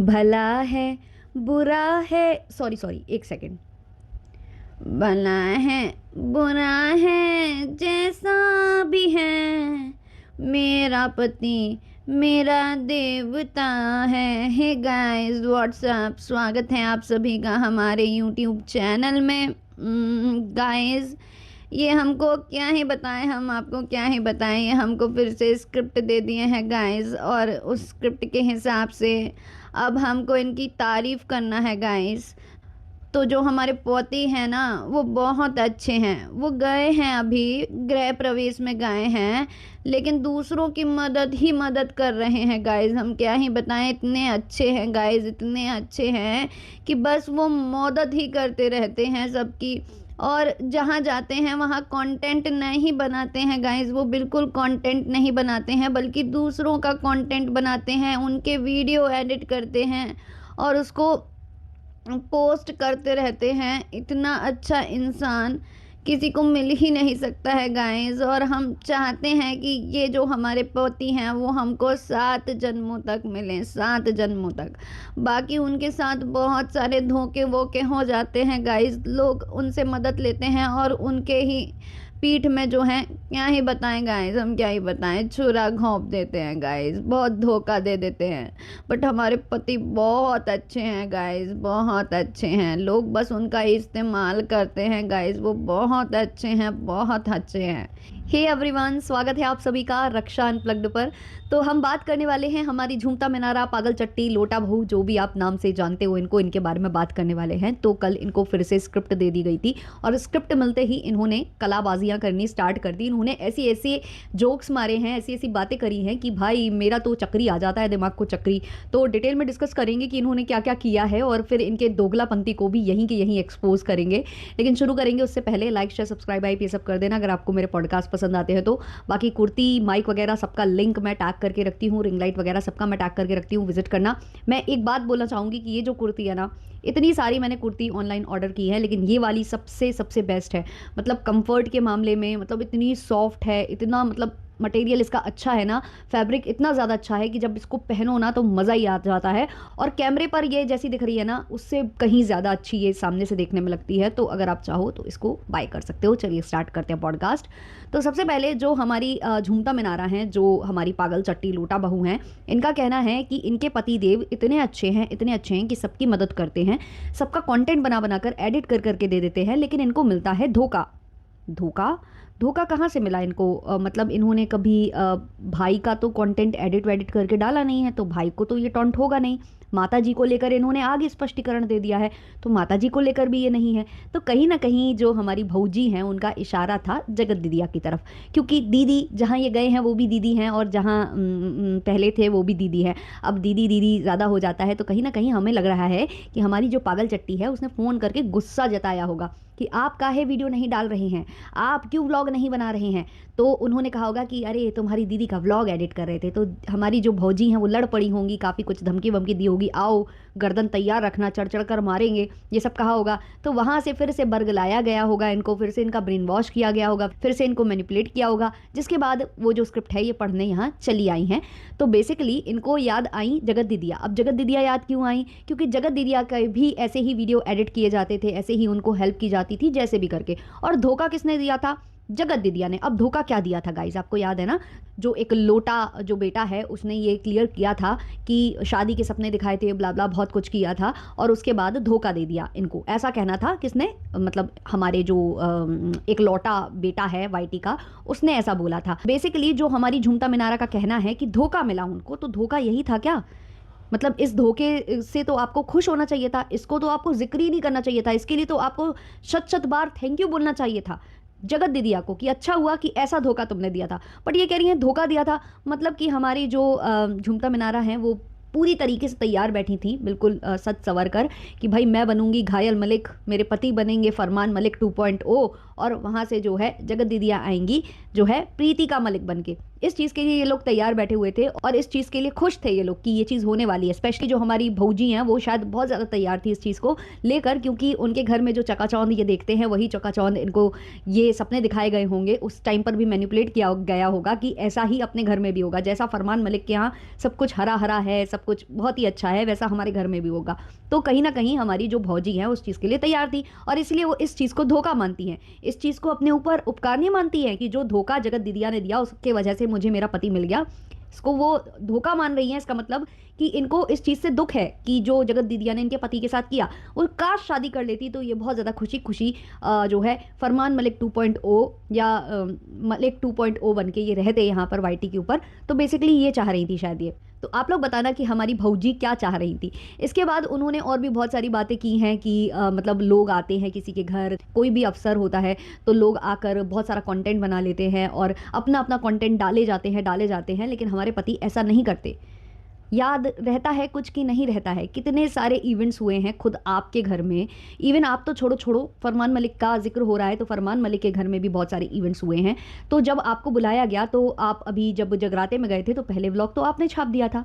भला है बुरा है, सॉरी सॉरी एक सेकंड। भला है बुरा है जैसा भी है, मेरा पति मेरा देवता है। हे गाइस व्हाट्सअप, स्वागत है आप सभी का हमारे यूट्यूब चैनल में। गाइस ये हमको क्या ही बताएं, हम आपको क्या ही बताएं, ये हमको फिर से स्क्रिप्ट दे दिए हैं गाइस, और उस स्क्रिप्ट के हिसाब से अब हमको इनकी तारीफ़ करना है गाइस। तो जो हमारे पोती हैं ना वो बहुत अच्छे हैं, वो गए हैं अभी गृह प्रवेश में गए हैं, लेकिन दूसरों की मदद ही मदद कर रहे हैं गाइस। हम क्या ही बताएं, इतने अच्छे हैं गाइस, इतने अच्छे हैं कि बस वो मदद ही करते रहते हैं सबकी। और जहाँ जाते हैं वहाँ कंटेंट नहीं बनाते हैं गाइस, वो बिल्कुल कंटेंट नहीं बनाते हैं बल्कि दूसरों का कंटेंट बनाते हैं, उनके वीडियो एडिट करते हैं और उसको पोस्ट करते रहते हैं। इतना अच्छा इंसान किसी को मिल ही नहीं सकता है गाइस, और हम चाहते हैं कि ये जो हमारे पोती हैं वो हमको 7 जन्मों तक मिलें, 7 जन्मों तक। बाकी उनके साथ बहुत सारे धोखे वोखे हो जाते हैं गाइस, लोग उनसे मदद लेते हैं और उनके ही पीठ में जो है क्या ही बताएं गाइस, हम क्या ही बताएं, छुरा घोंप देते हैं गाइस, बहुत धोखा दे देते हैं। बट हमारे पति बहुत अच्छे हैं गाइस, बहुत अच्छे हैं, लोग बस उनका इस्तेमाल करते हैं गाइस, वो बहुत अच्छे हैं, बहुत अच्छे हैं। हे एवरीवन, स्वागत है आप सभी का रक्षा अनप्लग्ड पर। तो हम बात करने वाले हैं हमारी झूमता मीनारा, पागल चट्टी, लोटा बहू, जो भी आप नाम से जानते हो इनको, इनके बारे में बात करने वाले हैं। तो कल इनको फिर से स्क्रिप्ट दे दी गई थी और स्क्रिप्ट मिलते ही इन्होंने कलाबाजियाँ करनी स्टार्ट कर दी। इन्होंने ऐसी ऐसे जोक्स मारे हैं, ऐसी ऐसी बातें करी हैं कि भाई मेरा तो चक्री आ जाता है, दिमाग को चक्री। तो डिटेल में डिस्कस करेंगे कि इन्होंने क्या क्या किया है और फिर इनके दोगलापंती को भी यहीं के यहीं एक्सपोज करेंगे। लेकिन शुरू करेंगे उससे पहले लाइक शेयर सब्सक्राइब ये सब कर देना अगर आपको मेरे पॉडकास्ट पसंद आते हैं तो। बाकी कुर्ती माइक वगैरह सबका लिंक मैं टैग करके रखती हूँ, रिंग लाइट वगैरह सबका मैं टैग करके रखती हूँ, विजिट करना। मैं एक बात बोलना चाहूँगी कि ये जो कुर्ती है ना, इतनी सारी मैंने कुर्ती ऑनलाइन ऑर्डर की है लेकिन ये वाली सबसे सबसे बेस्ट है। मतलब कंफर्ट के मामले में, मतलब इतनी सॉफ्ट है, इतना मतलब मटेरियल इसका अच्छा है ना, फैब्रिक इतना ज़्यादा अच्छा है कि जब इसको पहनो ना तो मज़ा ही आ जाता है। और कैमरे पर ये जैसी दिख रही है ना उससे कहीं ज़्यादा अच्छी ये सामने से देखने में लगती है। तो अगर आप चाहो तो इसको बाय कर सकते हो। चलिए स्टार्ट करते हैं पॉडकास्ट। तो सबसे पहले जो हमारी झूमता मीनारा हैं, जो हमारी पागल चट्टी लोटा बहू हैं, इनका कहना है कि इनके पति देव इतने अच्छे हैं, इतने अच्छे हैं कि सबकी मदद करते हैं, सबका कंटेंट बना बना कर एडिट कर करके दे देते हैं, लेकिन इनको मिलता है धोखा। धोखा धोखा कहाँ से मिला इनको? मतलब इन्होंने कभी भाई का तो कंटेंट एडिट वेडिट करके डाला नहीं है, तो भाई को तो ये टॉन्ट होगा नहीं। माता जी को लेकर इन्होंने आगे स्पष्टीकरण दे दिया है, तो माता जी को लेकर भी ये नहीं है। तो कहीं ना कहीं जो हमारी भौजी हैं उनका इशारा था जगत दीदिया की तरफ, क्योंकि दीदी जहाँ ये गए हैं वो भी दीदी हैं और जहाँ पहले थे वो भी दीदी है। अब दीदी दीदी ज़्यादा हो जाता है, तो कहीं ना कहीं हमें लग रहा है कि हमारी जो पागल चट्टी है उसने फ़ोन करके गुस्सा जताया होगा कि आप काहे वीडियो नहीं डाल रहे हैं, आप क्यों व्लॉग नहीं बना रहे हैं। तो उन्होंने कहा होगा कि अरे तुम्हारी दीदी का व्लॉग एडिट कर रहे थे, तो हमारी जो भौजी हैं वो लड़ पड़ी होंगी, काफ़ी कुछ धमकी वमकी दी होगी, आओ गर्दन तैयार रखना, चढ़ चढ़ कर मारेंगे, ये सब कहा होगा। तो वहाँ से फिर से बरगलाया गया होगा इनको, फिर से इनका ब्रेन वॉश किया गया होगा, फिर से इनको मैनिपुलेट किया होगा, जिसके बाद वो जो स्क्रिप्ट है ये पढ़ने यहाँ चली आई हैं। तो बेसिकली इनको याद आई जगत दीदिया। अब जगत दीदिया याद क्यों आई? क्योंकि जगत दीदिया का भी ऐसे ही वीडियो एडिट किए जाते थे, ऐसे ही उनको हेल्प की जाती थी जैसे भी करके। और धोखा किसने दिया था? जगत दीदिया ने। अब धोखा क्या दिया था गाइस, आपको याद है ना? जो एक लोटा जो बेटा है उसने ये क्लियर किया था कि शादी के सपने दिखाए थे, ब्ला ब्ला बहुत कुछ किया था, और उसके बाद धोखा दे दिया इनको। ऐसा कहना था किसने? मतलब हमारे जो एक लौटा बेटा है वाईटी का, उसने ऐसा बोला था। बेसिकली जो हमारी झूमता मीनारा का कहना है कि धोखा मिला उनको, तो धोखा यही था क्या? मतलब इस धोखे से तो आपको खुश होना चाहिए था, इसको तो आपको जिक्र ही नहीं करना चाहिए था, इसके लिए तो आपको शत शत बार थैंक यू बोलना चाहिए था जगत दीदिया को कि अच्छा हुआ कि ऐसा धोखा तुमने दिया था। बट ये कह रही है धोखा दिया था, मतलब कि हमारी जो झूमता मीनारा हैं वो पूरी तरीके से तैयार बैठी थी, बिल्कुल सच सवर कर कि भाई मैं बनूंगी घायल मलिक, मेरे पति बनेंगे फरमान मलिक 2.0, और वहाँ से जो है जगत दीदिया आएंगी जो है प्रीति का मलिक बन के। इस चीज़ के लिए ये लोग तैयार बैठे हुए थे और इस चीज़ के लिए खुश थे ये लोग कि ये चीज़ होने वाली है। स्पेशली जो हमारी भौजी हैं वो शायद बहुत ज़्यादा तैयार थी इस चीज़ को लेकर, क्योंकि उनके घर में जो चकाचौंध ये देखते हैं वही चकाचौंध इनको ये सपने दिखाए गए होंगे। उस टाइम पर भी मैनिपुलेट किया गया होगा कि ऐसा ही अपने घर में भी होगा, जैसा फरमान मलिक के यहाँ सब कुछ हरा हरा है, सब सब कुछ बहुत ही अच्छा है, वैसा हमारे घर में भी होगा। तो कहीं ना कहीं हमारी जो भौजी हैं उस चीज़ के लिए तैयार थी, और इसलिए वो इस चीज़ को धोखा मानती हैं, इस चीज़ को अपने ऊपर उपकार नहीं मानती हैं कि जो धोखा जगत दीदिया ने दिया उसके वजह से मुझे मेरा पति मिल गया, इसको वो धोखा मान रही हैं। इसका मतलब कि इनको इस चीज़ से दुख है कि जो जगत दीदिया ने इनके पति के साथ किया, वो काश शादी कर लेती तो ये बहुत ज़्यादा खुशी खुशी जो है फरमान मलिक 2.0 या मलिक 2.0 बन के ये रहते यहाँ पर वाईटी के ऊपर। तो बेसिकली ये चाह रही थी शायद ये। तो आप लोग बताना कि हमारी भौजी क्या चाह रही थी। इसके बाद उन्होंने और भी बहुत सारी बातें की हैं कि मतलब लोग आते हैं किसी के घर, कोई भी अवसर होता है तो लोग आकर बहुत सारा कंटेंट बना लेते हैं और अपना अपना कंटेंट डाले जाते हैं, लेकिन हमारे पति ऐसा नहीं करते। याद रहता है कुछ कि नहीं रहता है। कितने सारे इवेंट्स हुए हैं खुद आपके घर में, इवन आप तो छोड़ो फरमान मलिक का जिक्र हो रहा है तो फरमान मलिक के घर में भी बहुत सारे इवेंट्स हुए हैं। तो जब आपको बुलाया गया तो आप अभी जब जगराते में गए थे तो पहले व्लॉग तो आपने छाप दिया था,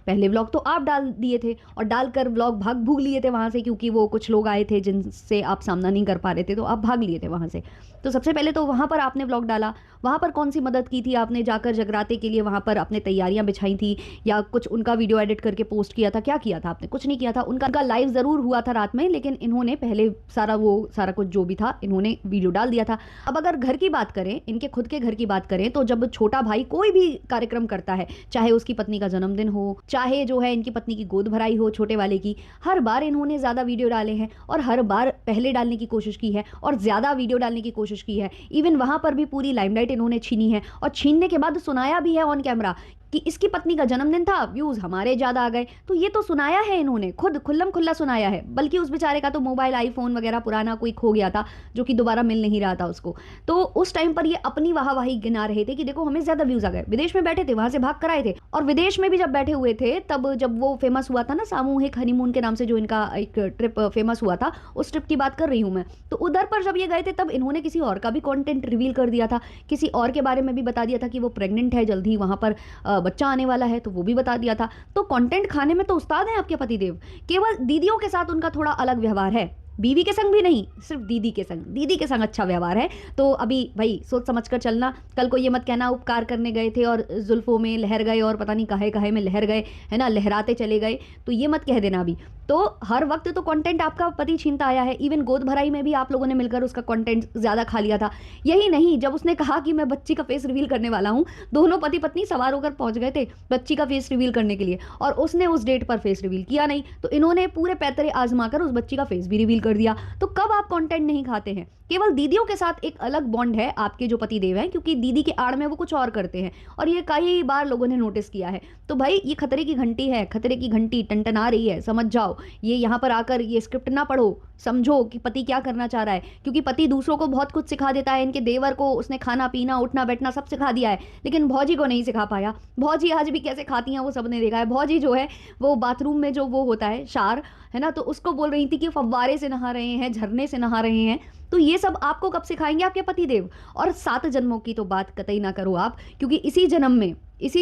पहले व्लॉग तो आप डाल दिए थे और डालकर व्लॉग भाग भूग लिए थे वहाँ से, क्योंकि वो कुछ लोग आए थे जिनसे आप सामना नहीं कर पा रहे थे तो आप भाग लिए थे वहाँ से। तो सबसे पहले तो वहाँ पर आपने व्लॉग डाला, वहाँ पर कौन सी मदद की थी आपने, जाकर जगराते के लिए वहाँ पर अपने तैयारियाँ बिछाई थी या कुछ उनका वीडियो एडिट करके पोस्ट किया था, क्या किया था आपने? कुछ नहीं किया था। उनका लाइव ज़रूर हुआ था रात में, लेकिन इन्होंने पहले सारा कुछ जो भी था इन्होंने वीडियो डाल दिया था। अब अगर घर की बात करें, इनके खुद के घर की बात करें, तो जब छोटा भाई कोई भी कार्यक्रम करता है, चाहे उसकी पत्नी का जन्मदिन हो, चाहे जो है इनकी पत्नी की गोद भराई हो छोटे वाले की, हर बार इन्होंने ज़्यादा वीडियो डाले हैं और हर बार पहले डालने की कोशिश की है और ज़्यादा वीडियो डालने की कोशिश की है। इवन वहाँ पर भी पूरी लाइमलाइट इन्होंने छीनी है और छीनने के बाद सुनाया भी है ऑन कैमरा कि इसकी पत्नी का जन्मदिन था, व्यूज़ हमारे ज़्यादा आ गए। तो ये तो सुनाया है इन्होंने, खुद खुल्लम खुल्ला सुनाया है। बल्कि उस बेचारे का तो मोबाइल आईफोन वगैरह पुराना कोई खो गया था जो कि दोबारा मिल नहीं रहा था उसको। तो उस टाइम पर ये अपनी वाहवाही गिना रहे थे कि देखो हमें ज़्यादा व्यूज़ आ गए। विदेश में बैठे थे, वहाँ से भाग कर आए थे, और विदेश में भी जब बैठे हुए थे तब जब वो फेमस हुआ था ना, सामूहिक हनीमून के नाम से जो इनका एक ट्रिप फेमस हुआ था, उस ट्रिप की बात कर रही हूँ मैं। तो उधर पर जब ये गए थे तब इन्होंने किसी और का भी कॉन्टेंट रिवील कर दिया था, किसी और के बारे में भी बता दिया था कि वो प्रेग्नेंट है, जल्द ही वहाँ पर बच्चा आने वाला है, तो वो भी बता दिया था। तो कंटेंट खाने में तो उस्ताद हैं आपके पतिदेव। केवल दीदियों के साथ उनका थोड़ा अलग व्यवहार है, बीवी के संग भी नहीं, सिर्फ दीदी के संग अच्छा व्यवहार है। तो अभी भाई सोच समझ कर चलना, कल को ये मत कहना उपकार करने गए थे और जुल्फों में लहर गए और पता नहीं कहे कहे में लहर गए, है ना, लहराते चले गए, तो ये मत कह देना अभी। तो हर वक्त तो कंटेंट आपका पति छीनता आया है। इवन गोद भराई में भी आप लोगों ने मिलकर उसका कंटेंट ज़्यादा खा लिया था। यही नहीं, जब उसने कहा कि मैं बच्ची का फेस रिवील करने वाला हूँ, दोनों पति पत्नी सवार होकर पहुँच गए थे बच्ची का फेस रिवील करने के लिए, और उसने उस डेट पर फेस रिवील किया नहीं, तो इन्होंने पूरे पैतरे आजमा कर उस बच्ची का फेस भी रिवील कर दिया। तो कब आप कंटेंट नहीं खाते हैं? केवल दीदियों के साथ एक अलग बॉन्ड है आपके जो पति देव हैं, क्योंकि दीदी के आड़ में वो कुछ और करते हैं, और ये कई बार लोगों ने नोटिस किया है। तो भाई ये खतरे की घंटी है, खतरे की घंटी टनटना रही है, समझ जाओ। ये यहाँ पर आकर ये स्क्रिप्ट ना पढ़ो, समझो कि पति क्या करना चाह रहा है, क्योंकि पति दूसरों को बहुत कुछ सिखा देता है। इनके देवर को उसने खाना पीना उठना बैठना सब सिखा दिया है, लेकिन भौजी को नहीं सिखा पाया। भौजी आज भी कैसे खाती हैं वो सबने देखा है। भौजी जो है वो बाथरूम में जो वो होता है शार, है ना, तो उसको बोल रही थी कि फव्वारे से नहा रहे हैं, झरने से नहा रहे हैं। तो ये सब आपको कब सिखाएंगे आपके पतिदेव? और 7 जन्मों की तो बात कतई ना करो आप, क्योंकि इसी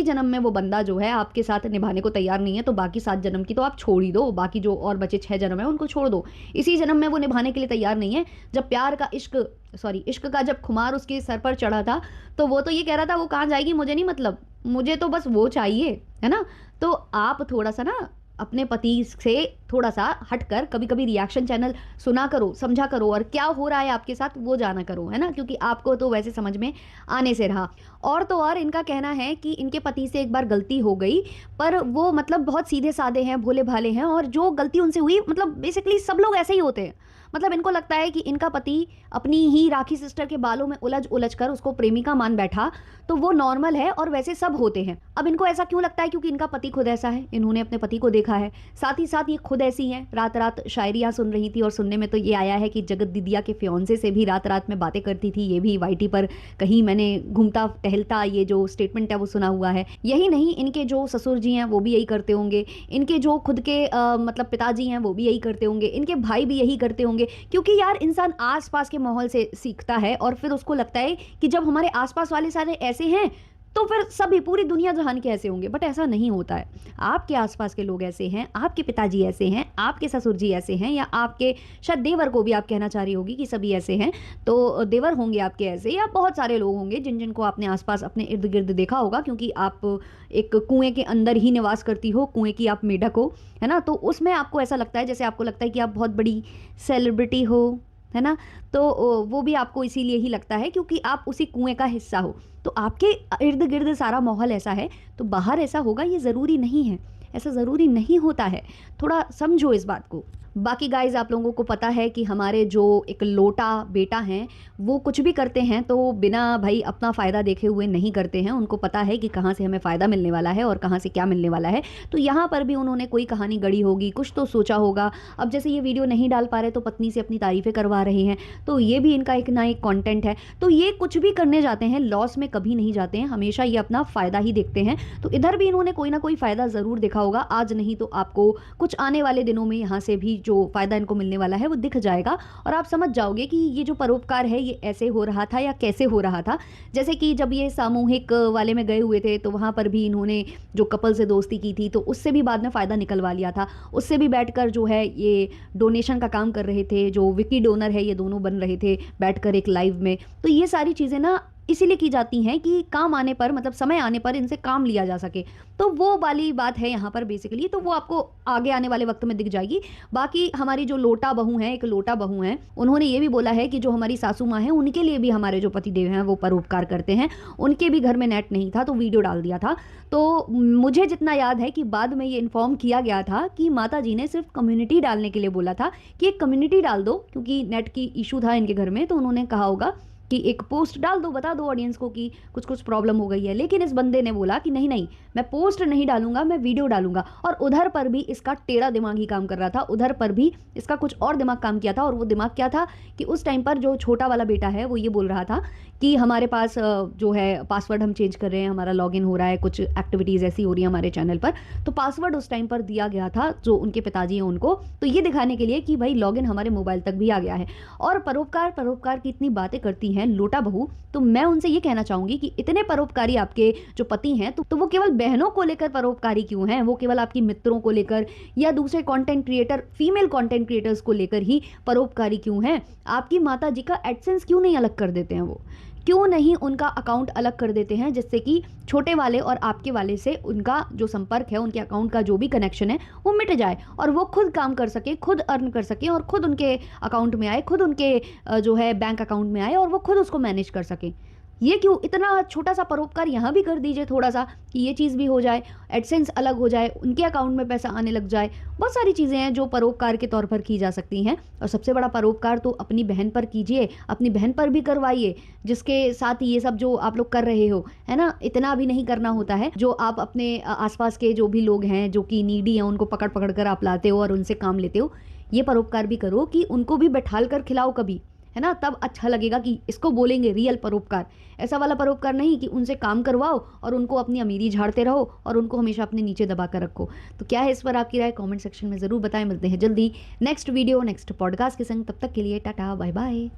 जन्म में वो बंदा जो है आपके साथ निभाने को तैयार नहीं है, तो बाकी 7 जन्म की तो आप छोड़ ही दो, बाकी जो और बचे 6 जन्म है उनको छोड़ दो। इसी जन्म में वो निभाने के लिए तैयार नहीं है। जब प्यार का इश्क का जब खुमार उसके सर पर चढ़ा था, तो वो तो ये कह रहा था वो कहाँ जाएगी मुझे नहीं मतलब, मुझे तो बस वो चाहिए, है ना। तो आप थोड़ा सा ना अपने पति से थोड़ा सा हटकर कभी कभी रिएक्शन चैनल सुना करो, समझा करो, और क्या हो रहा है आपके साथ वो जाना करो, है ना, क्योंकि आपको तो वैसे समझ में आने से रहा। और तो और इनका कहना है कि इनके पति से एक बार गलती हो गई, पर वो मतलब बहुत सीधे साधे हैं, भोले भाले हैं, और जो गलती उनसे हुई, मतलब बेसिकली सब लोग ऐसे ही होते हैं। मतलब इनको लगता है कि इनका पति अपनी ही राखी सिस्टर के बालों में उलझ कर उसको प्रेमिका मान बैठा, तो वो नॉर्मल है और वैसे सब होते हैं। अब इनको ऐसा क्यों लगता है? क्योंकि इनका पति खुद ऐसा है, इन्होंने अपने पति को देखा है, साथ ही साथ ये खुद ऐसी हैं। रात रात शायरियाँ सुन रही थी, और सुनने में तो ये आया है कि जगत दीदिया के फियांसे से भी रात रात में बातें करती थी। ये भी वाईटी पर कहीं मैंने घूमता टहलता ये जो स्टेटमेंट है वो सुना हुआ है। यही नहीं, इनके जो ससुर जी हैं वो भी यही करते होंगे, इनके जो खुद के मतलब पिताजी हैं वो भी यही करते होंगे, इनके भाई भी यही करते होंगे। क्योंकि यार इंसान आसपास के माहौल से सीखता है, और फिर उसको लगता है कि जब हमारे आसपास वाले सारे ऐसे हैं तो फिर सभी पूरी दुनिया जहान के ऐसे होंगे, बट ऐसा नहीं होता है। आपके आसपास के लोग ऐसे हैं, आपके पिताजी ऐसे हैं, आपके ससुर जी ऐसे हैं, या आपके शायद देवर को भी आप कहना चाह रही होगी कि सभी ऐसे हैं, तो देवर होंगे आपके ऐसे, या बहुत सारे लोग होंगे जिन जिनको आपने आसपास अपने इर्द गिर्द देखा होगा, क्योंकि आप एक कुएं के अंदर ही निवास करती हो, कुएं की आप मेढक हो, है ना। तो उसमें आपको ऐसा लगता है जैसे आपको लगता है कि आप बहुत बड़ी सेलिब्रिटी हो, है ना। तो वो भी आपको इसीलिए ही लगता है क्योंकि आप उसी कुएं का हिस्सा हो। तो आपके इर्द गिर्द सारा माहौल ऐसा है, तो बाहर ऐसा होगा ये ज़रूरी नहीं है, ऐसा ज़रूरी नहीं होता है। थोड़ा समझो इस बात को। बाकी गाइज आप लोगों को पता है कि हमारे जो एक लोटा बेटा हैं वो कुछ भी करते हैं तो बिना भाई अपना फ़ायदा देखे हुए नहीं करते हैं। उनको पता है कि कहाँ से हमें फ़ायदा मिलने वाला है और कहाँ से क्या मिलने वाला है। तो यहाँ पर भी उन्होंने कोई कहानी गढ़ी होगी, कुछ तो सोचा होगा। अब जैसे ये वीडियो नहीं डाल पा रहे तो पत्नी से अपनी तारीफ़ें करवा रहे हैं, तो ये भी इनका एक ना एक कॉन्टेंट है। तो ये कुछ भी करने जाते हैं लॉस में कभी नहीं जाते हैं, हमेशा ये अपना फ़ायदा ही देखते हैं। तो इधर भी इन्होंने कोई ना कोई फ़ायदा ज़रूर देखा होगा, आज नहीं तो आपको कुछ आने वाले दिनों में यहाँ से भी जो फ़ायदा इनको मिलने वाला है वो दिख जाएगा, और आप समझ जाओगे कि ये जो परोपकार है ये ऐसे हो रहा था या कैसे हो रहा था। जैसे कि जब ये सामूहिक वाले में गए हुए थे तो वहाँ पर भी इन्होंने जो कपल से दोस्ती की थी तो उससे भी बाद में फ़ायदा निकलवा लिया था। उससे भी बैठकर जो है ये डोनेशन का काम कर रहे थे, जो विकी डोनर है ये दोनों बन रहे थे बैठकर एक लाइव में। तो ये सारी चीज़ें ना इसीलिए की जाती हैं कि काम आने पर, मतलब समय आने पर इनसे काम लिया जा सके। तो वो वाली बात है यहाँ पर बेसिकली, तो वो आपको आगे आने वाले वक्त में दिख जाएगी। बाकी हमारी जो लोटा बहू हैं, एक लोटा बहू हैं, उन्होंने ये भी बोला है कि जो हमारी सासू माँ हैं उनके लिए भी हमारे जो पतिदेव हैं वो परोपकार करते हैं। उनके भी घर में नेट नहीं था तो वीडियो डाल दिया था। तो मुझे जितना याद है कि बाद में ये इन्फॉर्म किया गया था कि माता जी ने सिर्फ कम्युनिटी डालने के लिए बोला था कि एक कम्युनिटी डाल दो, क्योंकि नेट की इशू था इनके घर में। तो उन्होंने कहा होगा कि एक पोस्ट डाल दो, बता दो ऑडियंस को कि कुछ कुछ प्रॉब्लम हो गई है। लेकिन इस बंदे ने बोला कि नहीं नहीं, मैं पोस्ट नहीं डालूंगा, मैं वीडियो डालूंगा। और उधर पर भी इसका टेढ़ा दिमाग ही काम कर रहा था, उधर पर भी इसका कुछ और दिमाग काम किया था। और वो दिमाग क्या था कि उस टाइम पर जो छोटा वाला बेटा है वो ये बोल रहा था कि हमारे पास जो है पासवर्ड हम चेंज कर रहे हैं, हमारा लॉगिन हो रहा है, कुछ एक्टिविटीज़ ऐसी हो रही है हमारे चैनल पर। तो पासवर्ड उस टाइम पर दिया गया था जो उनके पिताजी हैं उनको, तो ये दिखाने के लिए कि भाई लॉगिन हमारे मोबाइल तक भी आ गया है। और परोपकार परोपकार की इतनी बातें करती हैं लोटा बहू, तो मैं उनसे ये कहना चाहूंगी कि इतने परोपकारी आपके जो पति हैं तो वो केवल बहनों को लेकर परोपकारी क्यों हैं? वो केवल आपकी मित्रों को लेकर या दूसरे content creator, female content creators को लेकर ही परोपकारी क्यों हैं? आपकी माता जी का एडसेंस क्यों नहीं अलग कर देते हैं? वो क्यों नहीं उनका अकाउंट अलग कर देते हैं, जिससे कि छोटे वाले और आपके वाले से उनका जो संपर्क है, उनके अकाउंट का जो भी कनेक्शन है वो मिट जाए और वो खुद काम कर सके, खुद अर्न कर सके और खुद उनके अकाउंट में आए, खुद उनके जो है बैंक अकाउंट में आए और वो खुद उसको मैनेज कर सके। ये क्यों? इतना छोटा सा परोपकार यहाँ भी कर दीजिए थोड़ा सा, कि ये चीज़ भी हो जाए, एडसेंस अलग हो जाए, उनके अकाउंट में पैसा आने लग जाए। बहुत सारी चीज़ें हैं जो परोपकार के तौर पर की जा सकती हैं। और सबसे बड़ा परोपकार तो अपनी बहन पर कीजिए, अपनी बहन पर भी करवाइए, जिसके साथ ये सब जो आप लोग कर रहे हो, है ना, इतना भी नहीं करना होता है। जो आप अपने आसपास के जो भी लोग हैं जो कि नीडी हैं उनको पकड़ पकड़ कर आप लाते हो और उनसे काम लेते हो, ये परोपकार भी करो कि उनको भी बैठाल कर खिलाओ कभी, है ना, तब अच्छा लगेगा कि इसको बोलेंगे रियल परोपकार। ऐसा वाला परोपकार नहीं कि उनसे काम करवाओ और उनको अपनी अमीरी झाड़ते रहो और उनको हमेशा अपने नीचे दबा कर रखो। तो क्या है इस पर आपकी राय कमेंट सेक्शन में ज़रूर बताएं। मिलते हैं जल्दी नेक्स्ट वीडियो, नेक्स्ट पॉडकास्ट के संग। तब तक के लिए टाटा बाय बाय।